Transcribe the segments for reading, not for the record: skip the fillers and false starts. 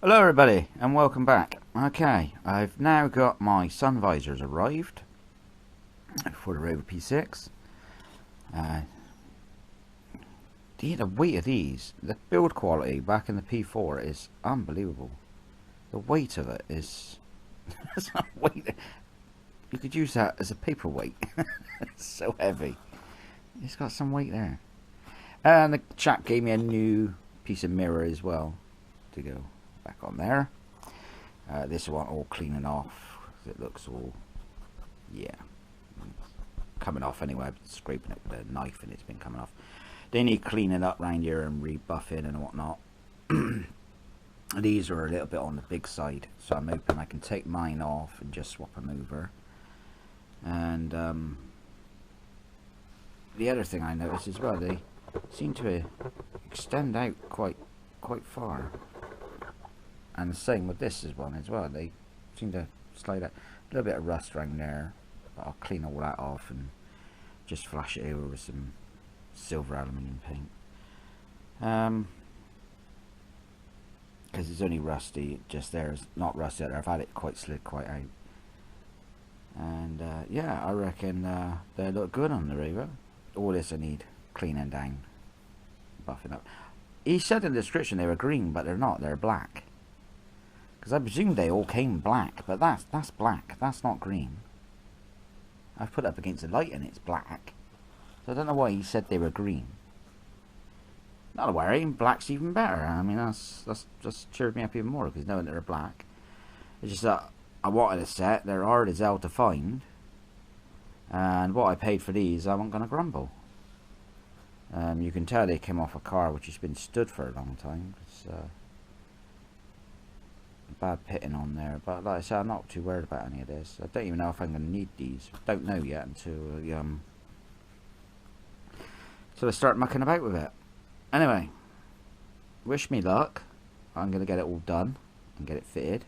Hello everybody and welcome back. Okay, I've now got my sun visors arrived for the Rover P6. The weight of these, the build quality back in the P4 is unbelievable. The weight of it is you could use that as a paperweight. It's so heavy. It's got some weight there. And the chap gave me a new piece of mirror as well to go back on there. This one all cleaning off. It looks all, yeah, coming off anyway. I've been scraping it with a knife and it's been coming off. They need cleaning up around here and rebuffing and whatnot. These are a little bit on the big side, so I'm hoping I can take mine off and just swap them over. And the other thing I noticed as well, they seem to extend out quite far. And the same with this one as well. They seem to slide out. A little bit of rust around there, but I'll clean all that off and just flash it over with some silver aluminium paint. Because it's only rusty just there. It's not rusty out there. I've had it slid quite out. And yeah, I reckon they look good on the Rover. All this I need cleaning down, buffing up. He said in the description they were green, but they're not. They're black. Because I presume they all came black, but that's black. That's not green. I've put it up against the light and it's black. So I don't know why he said they were green. Not to worry, black's even better. I mean, that's just cheered me up even more because knowing they're black. It's just that I wanted a set. They're hard as hell to find, and what I paid for these, I wasn't going to grumble. You can tell they came off a car which has been stood for a long time. It's bad pitting on there, but like I said, I'm not too worried about any of this. I don't even know if I'm going to need these. Don't know yet until I start mucking about with it. Anyway, wish me luck. I'm going to get it all done and get it fitted.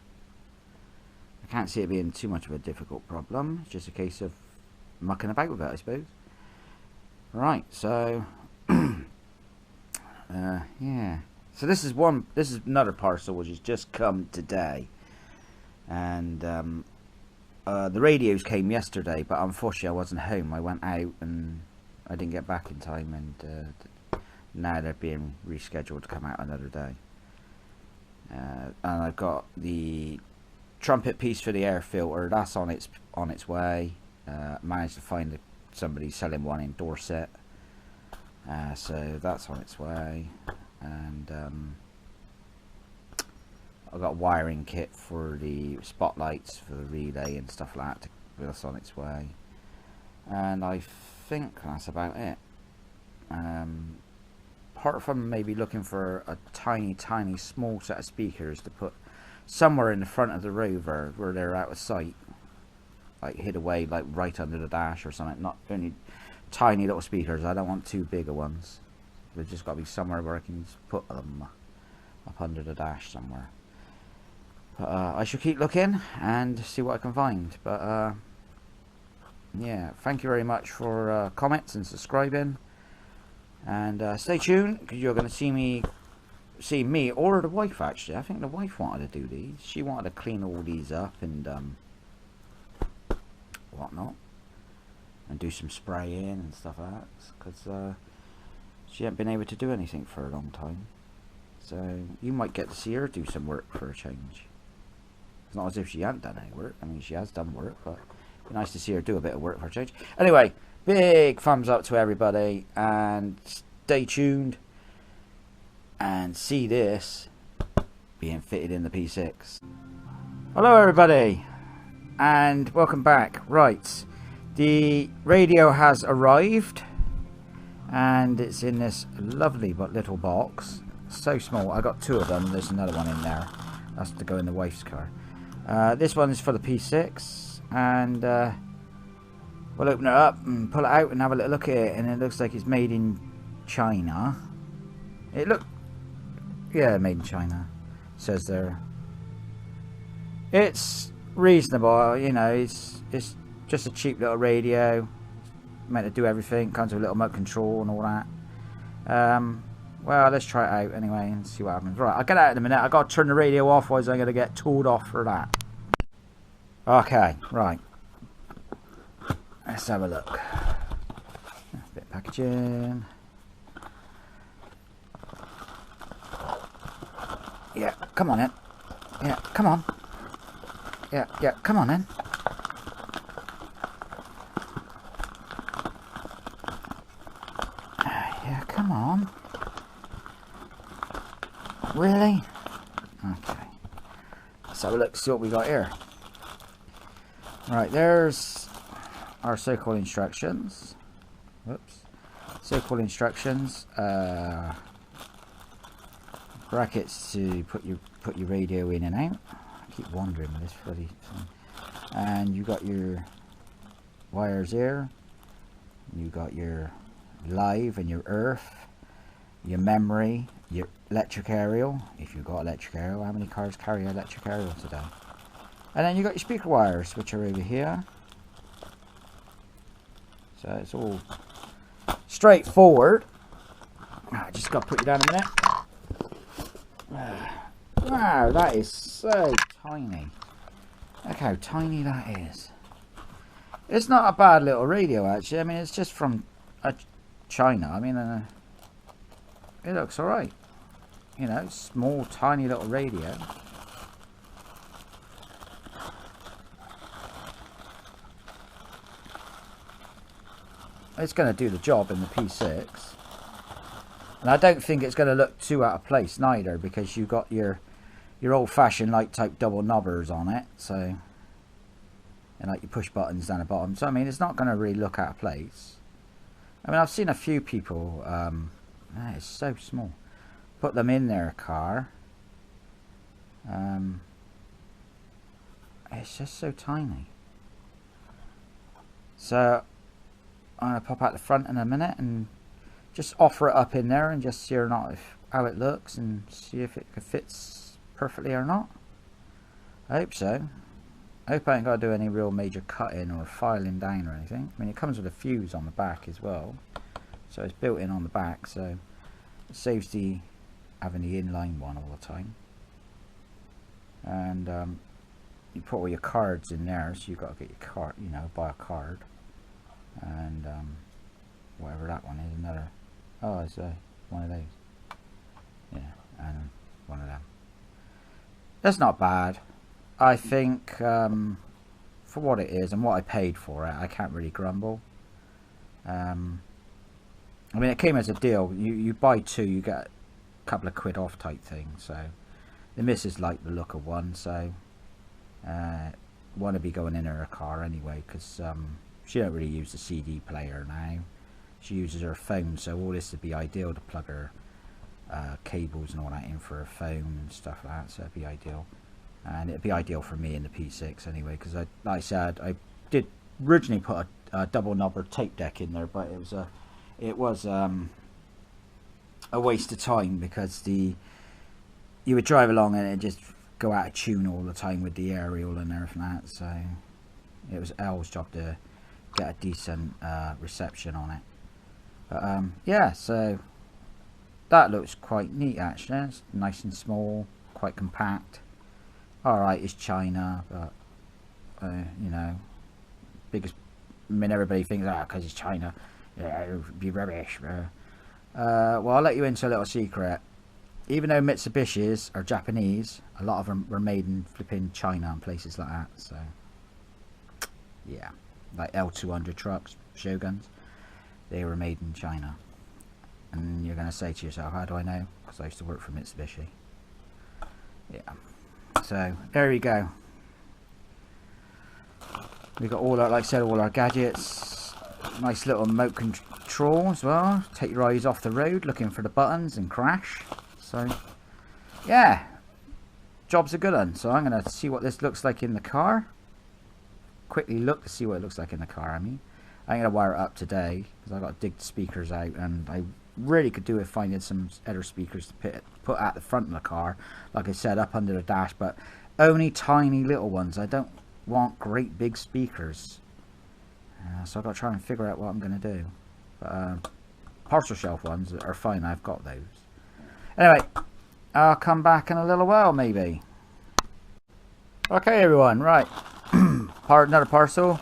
I can't see it being too much of a difficult problem. It's just a case of mucking about with it, I suppose. Right, so yeah. So this is another parcel which has just come today, and the radios came yesterday, but unfortunately I wasn't home. I went out and I didn't get back in time, and now they're being rescheduled to come out another day. And I've got the trumpet piece for the air filter. That's on its way. Managed to find somebody selling one in Dorset, so that's on its way. And I've got a wiring kit for the spotlights for the relay and stuff like that. That's on its way. And I think that's about it. Apart from maybe looking for a tiny small set of speakers to put somewhere in the front of the Rover where they're out of sight, like hid away, like right under the dash or something. Not only tiny little speakers. I don't want too big ones. They've just got to be somewhere where I can just put them up under the dash somewhere. But I shall keep looking and see what I can find. But yeah, thank you very much for comments and subscribing. And stay tuned, because you're going to see me or the wife. Actually, I think the wife wanted to do these. She wanted to clean all these up and whatnot, and do some spraying and stuff like that, because she hasn't been able to do anything for a long time. So you might get to see her do some work for a change. It's not as if she hasn't done any work. I mean, she has done work, but it'd be nice to see her do a bit of work for a change. Anyway, big thumbs up to everybody, and stay tuned and see this being fitted in the P6. Hello everybody, and welcome back. Right, the radio has arrived, and it's in this lovely but little box. So small. I got two of them. There's another one in there. That's to go in the wife's car. This one is for the P6, and we'll open it up and pull it out and have a little look at it, and it looks like it's made in China. Yeah, made in China, it says there. It's reasonable, you know. It's just a cheap little radio, meant to do everything. Comes with a little remote control and all that. Well, let's try it out anyway and see what happens. Right, I'll get out in a minute. I've got to turn the radio off, otherwise I'm going to get tooled off for that. Okay, right. Let's have a look. A bit of packaging. Yeah, come on then. Yeah, come on. Yeah, come on then. Yeah, come on. Really? Okay. Let's have a look, see what we got here. Right, there's our so-called instructions. Whoops. So-called instructions. Brackets to put your radio in and out. I keep wondering with this bloody thing. And you got your wires here. You got your live and your earth, your memory, your electric aerial. If you've got electric aerial, how many cars carry electric aerial today? And then you got your speaker wires, which are over here. So it's all straightforward. I just got to put you down a minute. Wow, that is so tiny. Look how tiny that is. It's not a bad little radio, actually. I mean, it's just from China. I mean, it looks alright. You know, small, tiny little radio. It's going to do the job in the P6. And I don't think it's going to look too out of place neither, because you've got your old-fashioned light type double knobbers on it, so, and like your push buttons down the bottom. So I mean, it's not going to really look out of place. I mean, I've seen a few people, it's so small, put them in their car. It's just so tiny. So I'm going to pop out the front in a minute and just offer it up in there and just see or not how it looks, and see if it fits perfectly or not. I hope so. I hope I ain't got to do any real major cutting or filing down or anything. I mean, it comes with a fuse on the back as well, so it's built in on the back, so it saves having the inline one all the time. And you put all your cards in there, so you've got to get your card, you know, buy a card. And whatever that one is, another. Oh, it's one of those. Yeah, and one of them. That's not bad. I think for what it is and what I paid for it, I can't really grumble. I mean, it came as a deal. You buy two, you get a couple of quid off type thing. So the missus liked the look of one, so want to be going in her car anyway, because she don't really use the CD player now. She uses her phone, so all this would be ideal to plug her cables and all that in for her phone and stuff like that, so it'd be ideal. And it'd be ideal for me in the P6 anyway, because like I said, I did originally put a double knobber tape deck in there, but it was a waste of time, because you would drive along and it just go out of tune all the time with the aerial and everything like that, so it was El's job to get a decent reception on it. But yeah, so that looks quite neat actually. It's nice and small, quite compact. Alright, it's China, but you know, biggest. I mean, everybody thinks because it's China, yeah, it would be rubbish. Well, I'll let you into a little secret. Even though Mitsubishis are Japanese, a lot of them were made in flipping China and places like that. So yeah, like L200 trucks, Shoguns, they were made in China. And you're going to say to yourself, how do I know? Because I used to work for Mitsubishi. Yeah. So there you go. We got all our, like I said, all our gadgets. Nice little remote control as well. Take your eyes off the road, looking for the buttons and crash. So yeah, job's a good one. So I'm going to see what this looks like in the car. Quickly look to see what it looks like in the car. I mean, I'm going to wire it up today because I've got to dig the speakers out, and I really could do with finding some other speakers to put at the front of the car, like I said, up under the dash, but only tiny little ones. I don't want great big speakers, so I've got to try and figure out what I'm going to do. But parcel shelf ones are fine, I've got those. Anyway, I'll come back in a little while maybe. Okay everyone, right. Another parcel.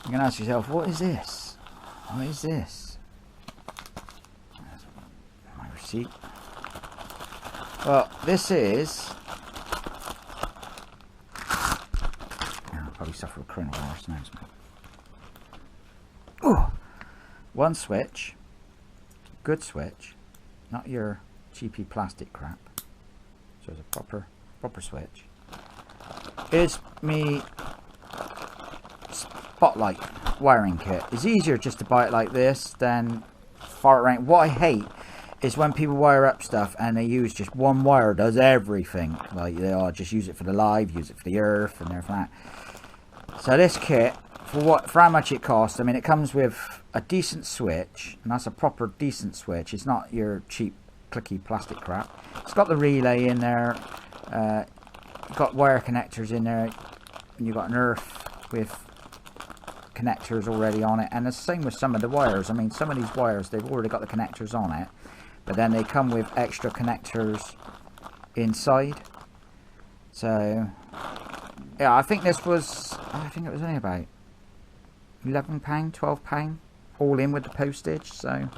You can ask yourself, what is this? What is this? My receipt. Well, this is... I'll probably suffer a criminal worse announcement. Ooh. One switch. Good switch. Not your cheapy plastic crap. So it's a proper switch. Is me spotlight wiring kit. It's easier just to buy it like this than fart around. What I hate is when people wire up stuff and they use just one wire, does everything. Like they'll just use it for the live, use it for the earth and everything like that. So this kit, for how much it costs, I mean it comes with a decent switch, and that's a proper decent switch. It's not your cheap clicky plastic crap. It's got the relay in there, you've got wire connectors in there, and you've got an earth with connectors already on it, and the same with some of the wires. I mean some of these wires, they've already got the connectors on it, but then they come with extra connectors inside. So yeah, I think this was, I think it was only about £11, £12 all in with the postage. So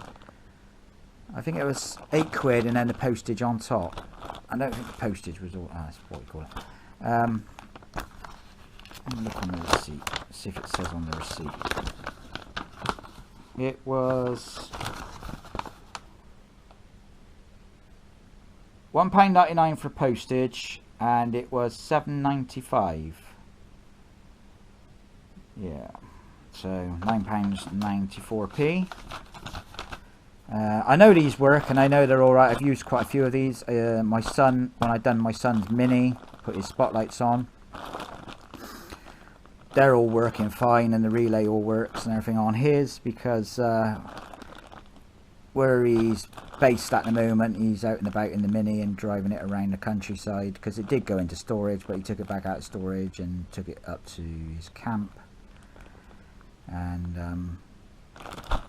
I think it was £8 and then the postage on top. I don't think the postage was all, that's what we call it. Let me look on the receipt, see if it says on the receipt. It was £1.99 for postage, and it was £7.95. Yeah, so £9.94p. I know these work, and I know they're alright. I've used quite a few of these. My son, when I done my son's Mini, put his spotlights on, they're all working fine, and the relay all works and everything on his, because where he's based at the moment, he's out and about in the Mini and driving it around the countryside, because it did go into storage, but he took it back out of storage and took it up to his camp, and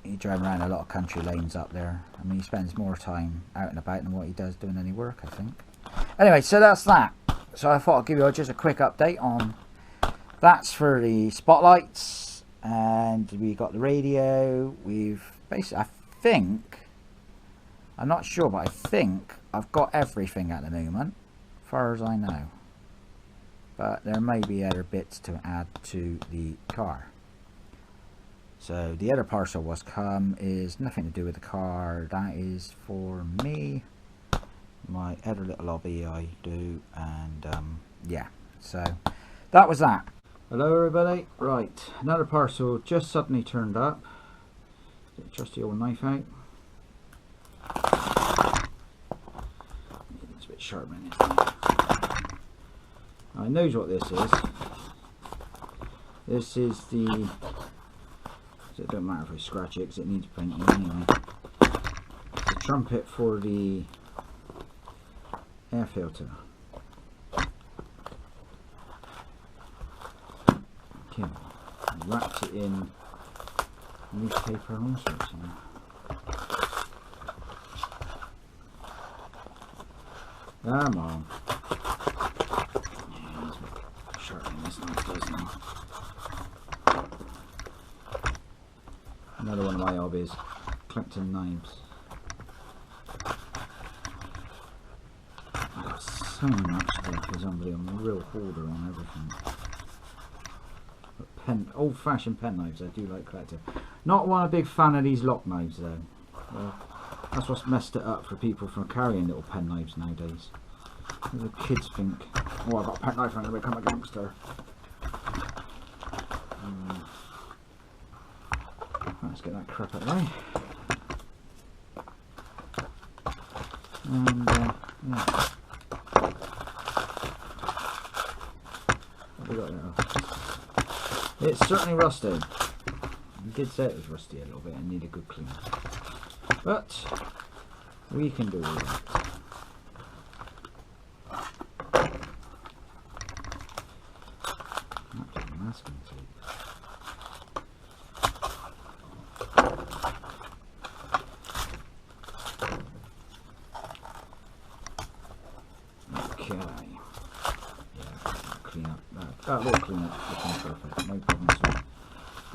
he drives around a lot of country lanes up there. I mean, he spends more time out and about than what he does doing any work, I think. Anyway, so that's that. So I thought I'd give you just a quick update on that's for the spotlights, and we got the radio. We've basically, I think, I'm not sure, but I think I've got everything at the moment, as far as I know. But there may be other bits to add to the car. So the other parcel was come is nothing to do with the car. That is for me, my other little hobby I do, and yeah. So that was that. Hello everybody. Right, another parcel just suddenly turned up. Get the trusty old knife out. It's a bit sharp in it. I knows what this is. This is the, so it don't matter if I scratch it because it needs painting anyway. It's a trumpet for the air filter. Okay, I wrapped it in newspaper and all sorts of that. Come on. Yeah, that's what sharpening this knife does now. Another one of my hobbies, collecting knives. I've got so much stuff as somebody. I'm a real hoarder on everything. But old-fashioned pen knives I do like collecting. Not a big fan of these lock knives though. Well, that's what's messed it up for people from carrying little pen knives nowadays. The kids think, oh, I've got a pen knife, I'm going to become a gangster. Let's get that crap out of the way. And yeah. What have we got there? It's certainly rusty. You did say it was rusty a little bit and need a good clean. But we can do all that. Masking tape. That little clean up, looking perfect, no problem at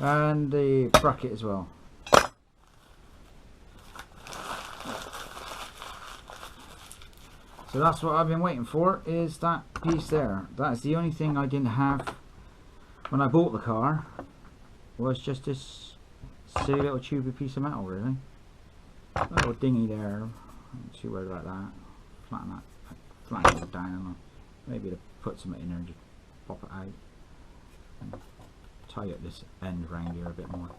all. And the bracket as well. So that's what I've been waiting for, is that piece there. That's the only thing I didn't have when I bought the car, was just this silly little tubey piece of metal, really. A little dingy there. I'm not too worried about that. Flatten it down. Maybe to put something in there and just pop it out. And tie up this end round here a bit more.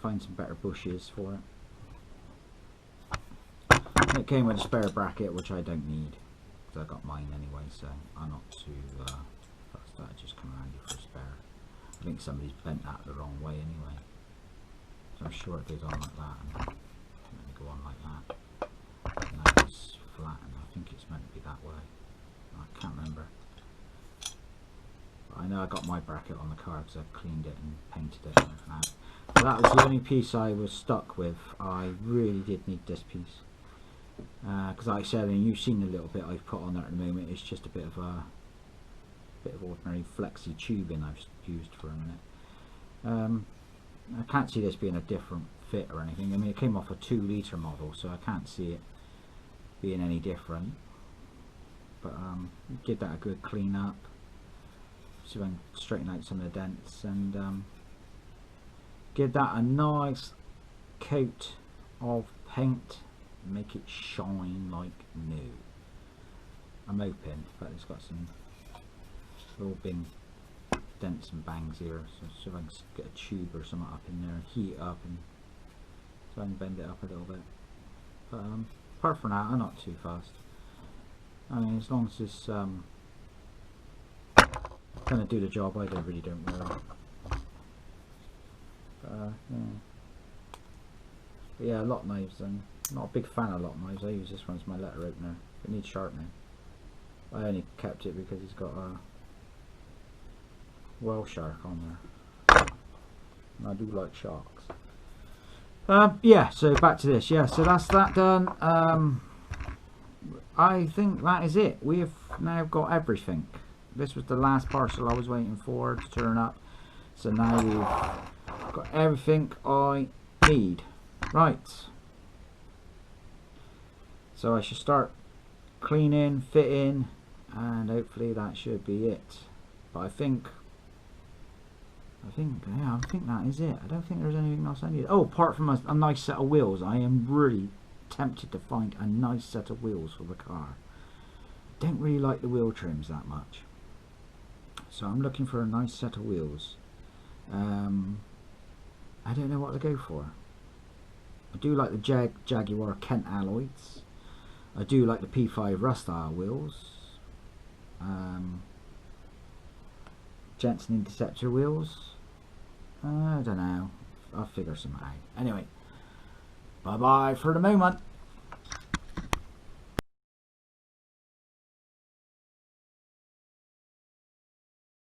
Find some better bushes for it. It came with a spare bracket, which I don't need, because I got mine anyway, so I'm not too fussed. That just come handy for a spare. I think somebody's bent that the wrong way anyway, so I'm sure it goes on like that, and let me go on like that, and that is flat, and I think it's meant to be that way. I can't remember, but I know I got my bracket on the car because I cleaned it and painted it and everything out. But that was the only piece I was stuck with. I really did need this piece. Because like I said, and you've seen a little bit I've put on there at the moment, it's just a bit of ordinary flexi tubing I've used for a minute. I can't see this being a different fit or anything. I mean, it came off a 2 litre model, so I can't see it being any different. But give that a good clean up, so I can straighten out some of the dents, and give that a nice coat of paint. Make it shine like new. I'm hoping, but it's got some little big dents and bangs here, so if I can get a tube or something up in there, heat it up, and so I can bend it up a little bit. But apart from that, I'm not too fast. I mean, as long as it's gonna do the job, I really don't worry. Yeah. But yeah, lock knives, and not a big fan of lock knives. I use this one as my letter opener. It needs sharpening. I only kept it because it's got a whale shark on there, and I do like sharks. Yeah, so back to this. Yeah, so that's that done. I think that is it. We've now got everything. This was the last parcel I was waiting for to turn up, so now we've got everything I need. Right, so I should start cleaning, fitting, and hopefully that should be it. But I think that is it. I don't think there's anything else I need. Oh, apart from a nice set of wheels. I am really tempted to find a nice set of wheels for the car. Don't really like the wheel trims that much, so I'm looking for a nice set of wheels. I don't know what to go for. I do like the Jaguar Kent alloys. I do like the P5 Rust-style wheels. Jensen Interceptor wheels. I don't know. I'll figure some out. Anyway, bye bye for the moment.